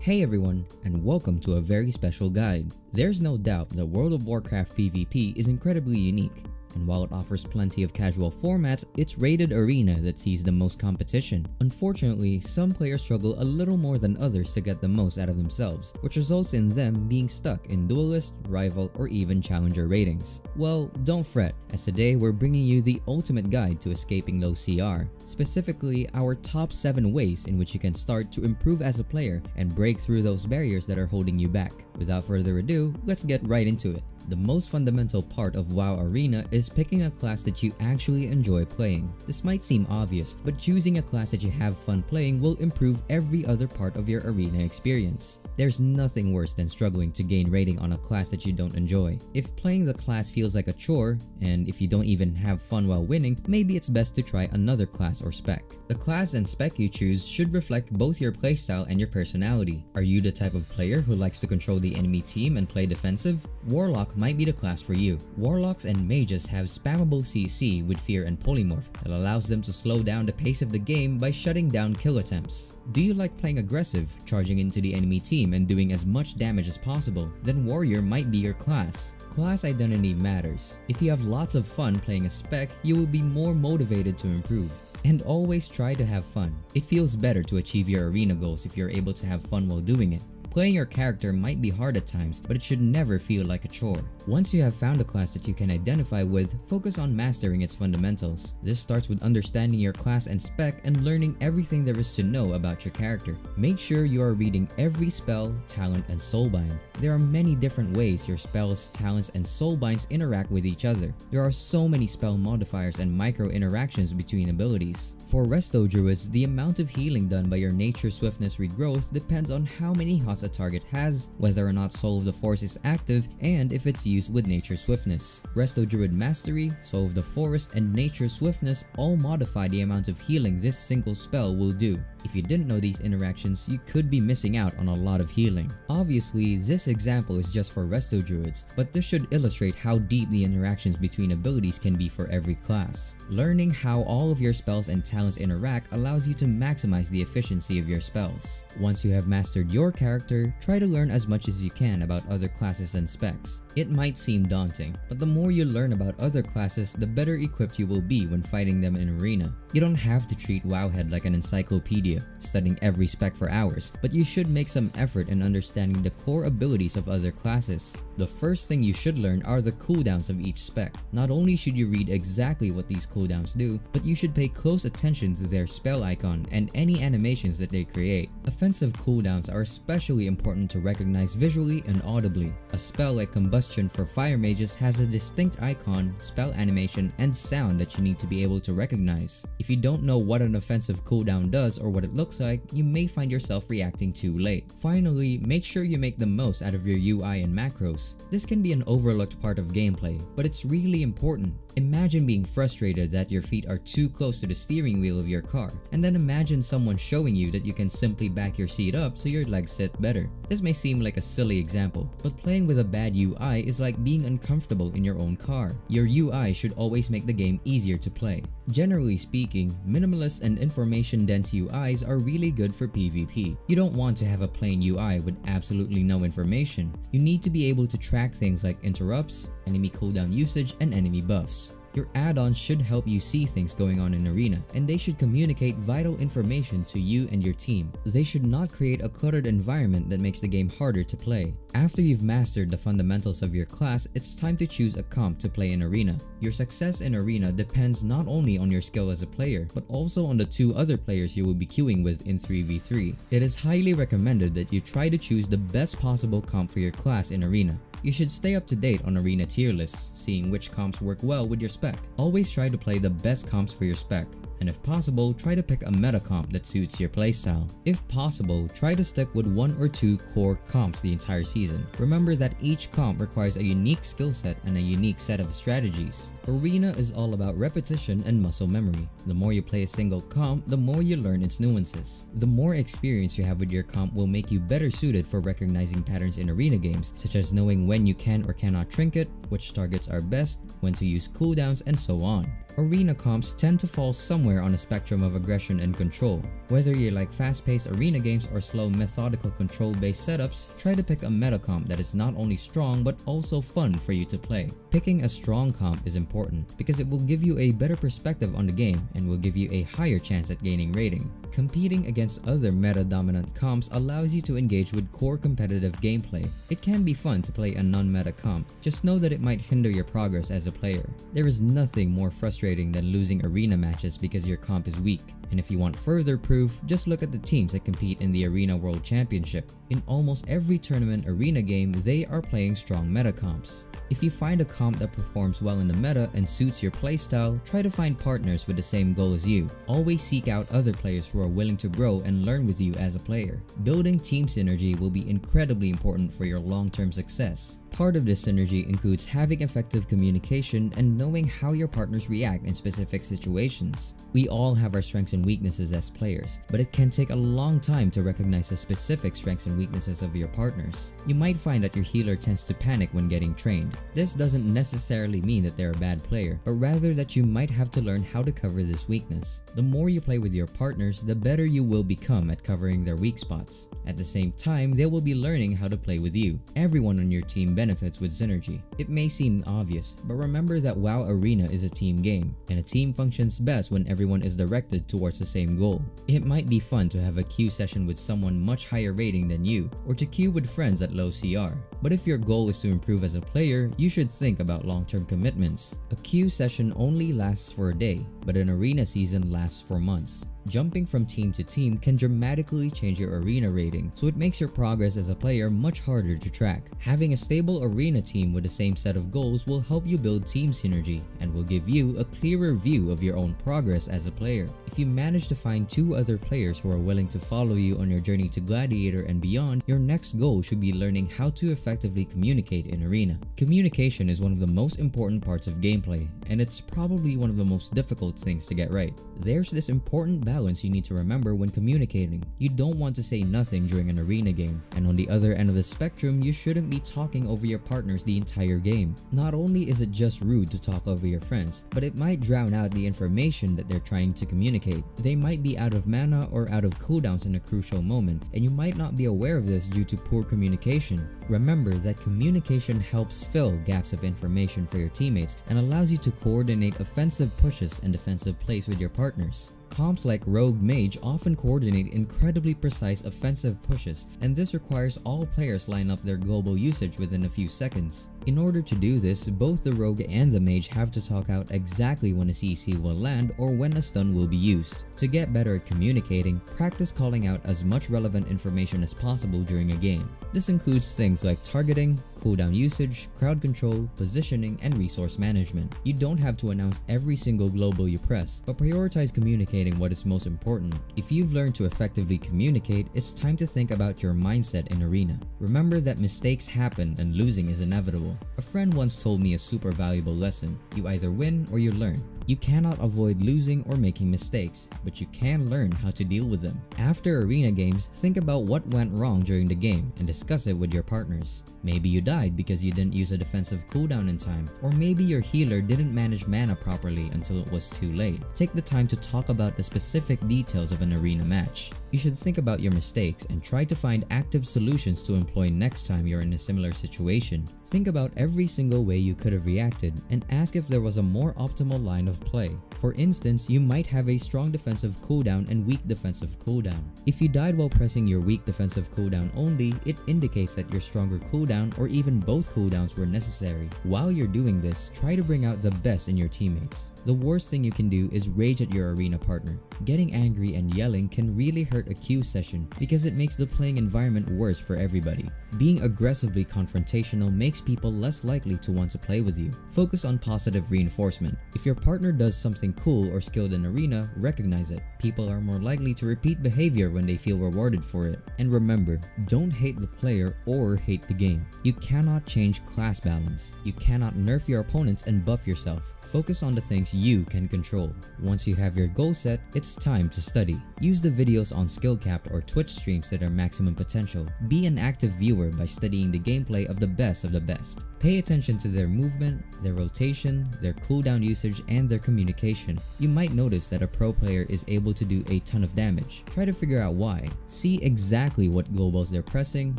Hey everyone, and welcome to a very special guide. There's no doubt that World of Warcraft PvP is incredibly unique, and while it offers plenty of casual formats, it's rated arena that sees the most competition. Unfortunately, some players struggle a little more than others to get the most out of themselves, which results in them being stuck in duelist, rival, or even challenger ratings. Well, don't fret, as today we're bringing you the ultimate guide to escaping low CR, specifically our top 7 ways in which you can start to improve as a player and break through those barriers that are holding you back. Without further ado, let's get right into it. The most fundamental part of WoW Arena is picking a class that you actually enjoy playing. This might seem obvious, but choosing a class that you have fun playing will improve every other part of your arena experience. There's nothing worse than struggling to gain rating on a class that you don't enjoy. If playing the class feels like a chore, and if you don't even have fun while winning, maybe it's best to try another class or spec. The class and spec you choose should reflect both your playstyle and your personality. Are you the type of player who likes to control the enemy team and play defensive? Warlock might be the class for you. Warlocks and mages have spammable CC with Fear and Polymorph that allows them to slow down the pace of the game by shutting down kill attempts. Do you like playing aggressive, charging into the enemy team and doing as much damage as possible? Then Warrior might be your class. Class identity matters. If you have lots of fun playing a spec, you will be more motivated to improve. And always try to have fun. It feels better to achieve your arena goals if you're able to have fun while doing it. Playing your character might be hard at times, but it should never feel like a chore. Once you have found a class that you can identify with, focus on mastering its fundamentals. This starts with understanding your class and spec and learning everything there is to know about your character. Make sure you are reading every spell, talent, and soulbind. There are many different ways your spells, talents, and soulbinds interact with each other. There are so many spell modifiers and micro interactions between abilities. For Resto Druids, the amount of healing done by your Nature Swiftness regrowth depends on how many hots a target has, whether or not Soul of the Forest is active, and if it's used with Nature Swiftness. Resto Druid Mastery, Soul of the Forest, and Nature Swiftness all modify the amount of healing this single spell will do. If you didn't know these interactions, you could be missing out on a lot of healing. Obviously, this example is just for Resto Druids, but this should illustrate how deep the interactions between abilities can be for every class. Learning how all of your spells and talents interact allows you to maximize the efficiency of your spells. Once you have mastered your character, try to learn as much as you can about other classes and specs. It might seem daunting, but the more you learn about other classes, the better equipped you will be when fighting them in arena. You don't have to treat Wowhead like an encyclopedia, studying every spec for hours, but you should make some effort in understanding the core abilities of other classes. The first thing you should learn are the cooldowns of each spec. Not only should you read exactly what these cooldowns do, but you should pay close attention to their spell icon and any animations that they create. Offensive cooldowns are especially important to recognize visually and audibly. A spell like Combustion for Fire Mages has a distinct icon, spell animation, and sound that you need to be able to recognize. If you don't know what an offensive cooldown does or what it looks like, you may find yourself reacting too late. Finally, make sure you make the most out of your UI and macros. This can be an overlooked part of gameplay, but it's really important. Imagine being frustrated that your feet are too close to the steering wheel of your car, and then imagine someone showing you that you can simply back your seat up so your legs sit better. This may seem like a silly example, but playing with a bad UI is like being uncomfortable in your own car. Your UI should always make the game easier to play. Generally speaking, minimalist and information-dense UIs are really good for PvP. You don't want to have a plain UI with absolutely no information. You need to be able to track things like interrupts, enemy cooldown usage, and enemy buffs. Your add-ons should help you see things going on in arena, and they should communicate vital information to you and your team. They should not create a cluttered environment that makes the game harder to play. After you've mastered the fundamentals of your class, it's time to choose a comp to play in arena. Your success in arena depends not only on your skill as a player, but also on the 2 other players you will be queuing with in 3v3. It is highly recommended that you try to choose the best possible comp for your class in arena. You should stay up to date on arena tier lists, seeing which comps work well with your spec. Always try to play the best comps for your spec, and if possible, try to pick a meta comp that suits your playstyle. If possible, try to stick with 1 or 2 core comps the entire season. Remember that each comp requires a unique skill set and a unique set of strategies. Arena is all about repetition and muscle memory. The more you play a single comp, the more you learn its nuances. The more experience you have with your comp will make you better suited for recognizing patterns in arena games, such as knowing when you can or cannot trinket, which targets are best, when to use cooldowns, and so on. Arena comps tend to fall somewhere on a spectrum of aggression and control. Whether you like fast-paced arena games or slow methodical control-based setups, try to pick a meta comp that is not only strong but also fun for you to play. Picking a strong comp is important because it will give you a better perspective on the game and will give you a higher chance at gaining rating. Competing against other meta-dominant comps allows you to engage with core competitive gameplay. It can be fun to play a non-meta comp, just know that it might hinder your progress as a player. There is nothing more frustrating than losing arena matches because your comp is weak. And if you want further proof, just look at the teams that compete in the Arena World Championship. In almost every tournament arena game, they are playing strong meta comps. If you find a comp that performs well in the meta and suits your playstyle, try to find partners with the same goal as you. Always seek out other players who are willing to grow and learn with you as a player. Building team synergy will be incredibly important for your long-term success. Part of this synergy includes having effective communication and knowing how your partners react in specific situations. We all have our strengths and weaknesses as players, but it can take a long time to recognize the specific strengths and weaknesses of your partners. You might find that your healer tends to panic when getting trained. This doesn't necessarily mean that they're a bad player, but rather that you might have to learn how to cover this weakness. The more you play with your partners, the better you will become at covering their weak spots. At the same time, they will be learning how to play with you. Everyone on your team benefits with synergy. It may seem obvious, but remember that WoW Arena is a team game, and a team functions best when everyone is directed towards the same goal. It might be fun to have a queue session with someone much higher rating than you, or to queue with friends at low CR. But if your goal is to improve as a player, you should think about long-term commitments. A queue session only lasts for a day, but an arena season lasts for months. Jumping from team to team can dramatically change your arena rating, so it makes your progress as a player much harder to track. Having a stable arena team with the same set of goals will help you build team synergy and will give you a clearer view of your own progress as a player. If you manage to find 2 other players who are willing to follow you on your journey to Gladiator and beyond, your next goal should be learning how to effectively communicate in arena. Communication is one of the most important parts of gameplay, and it's probably one of the most difficult things to get right. There's this important balance you need to remember when communicating. You don't want to say nothing during an arena game, and on the other end of the spectrum, you shouldn't be talking over your partners the entire game. Not only is it just rude to talk over your friends, but it might drown out the information that they're trying to communicate. They might be out of mana or out of cooldowns in a crucial moment, and you might not be aware of this due to poor communication. Remember that communication helps fill gaps of information for your teammates and allows you to coordinate offensive pushes and defensive plays with your partners. Comps like Rogue Mage often coordinate incredibly precise offensive pushes, and this requires all players line up their global usage within a few seconds. In order to do this, both the Rogue and the Mage have to talk out exactly when a CC will land or when a stun will be used. To get better at communicating, practice calling out as much relevant information as possible during a game. This includes things like targeting, cooldown usage, crowd control, positioning, and resource management. You don't have to announce every single global you press, but prioritize communicating what is most important. If you've learned to effectively communicate, it's time to think about your mindset in arena. Remember that mistakes happen and losing is inevitable. A friend once told me a super valuable lesson: you either win or you learn. You cannot avoid losing or making mistakes, but you can learn how to deal with them. After arena games, think about what went wrong during the game and discuss it with your partners. Maybe you died because you didn't use a defensive cooldown in time, or maybe your healer didn't manage mana properly until it was too late. Take the time to talk about the specific details of an arena match. You should think about your mistakes and try to find active solutions to employ next time you're in a similar situation. Think about every single way you could have reacted and ask if there was a more optimal line of play. For instance, you might have a strong defensive cooldown and weak defensive cooldown. If you died while pressing your weak defensive cooldown only, it indicates that your stronger cooldown or even both cooldowns were necessary. While you're doing this, try to bring out the best in your teammates. The worst thing you can do is rage at your arena partner. Getting angry and yelling can really hurt a queue session because it makes the playing environment worse for everybody. Being aggressively confrontational makes people less likely to want to play with you. Focus on positive reinforcement. If your partner does something cool or skilled in arena, recognize it. People are more likely to repeat behavior when they feel rewarded for it. And remember, don't hate the player or hate the game. You cannot change class balance. You cannot nerf your opponents and buff yourself. Focus on the things you can control. Once you have your goal set, it's time to study. Use the videos on skill capped or Twitch streams to their maximum potential. Be an active viewer by studying the gameplay of the best of the best. Pay attention to their movement, their rotation, their cooldown usage, and their communication. You might notice that a pro player is able to do a ton of damage. Try to figure out why. See exactly what globals they're pressing,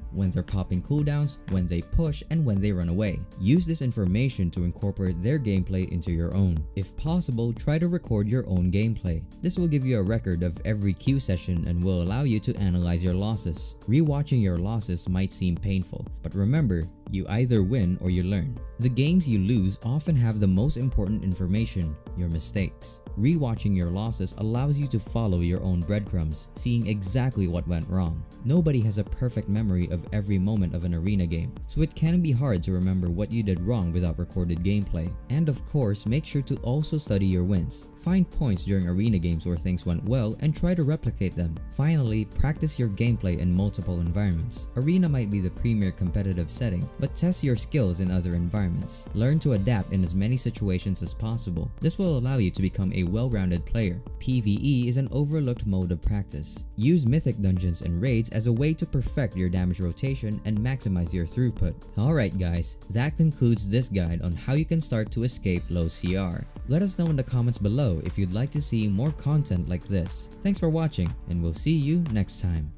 when they're popping cooldowns, when they push, and when they run away. Use this information to incorporate their gameplay into your own. If possible, try to record your own gameplay. This will give you a record of every queue session and will allow you to analyze your losses. Rewatching your losses might seem painful, but remember, you either win or you learn. The games you lose often have the most important information, your mistakes. Rewatching your losses allows you to follow your own breadcrumbs, seeing exactly what went wrong. Nobody has a perfect memory of every moment of an arena game, so it can be hard to remember what you did wrong without recorded gameplay. And of course, make sure to also study your wins. Find points during arena games where things went well and try to replicate them. Finally, practice your gameplay in multiple environments. Arena might be the premier competitive setting, but test your skills in other environments. Learn to adapt in as many situations as possible. This will allow you to become a well-rounded player. PvE is an overlooked mode of practice. Use mythic dungeons and raids as a way to perfect your damage rotation and maximize your throughput. Alright guys, that concludes this guide on how you can start to escape low CR. Let us know in the comments below if you'd like to see more content like this. Thanks for watching, and we'll see you next time.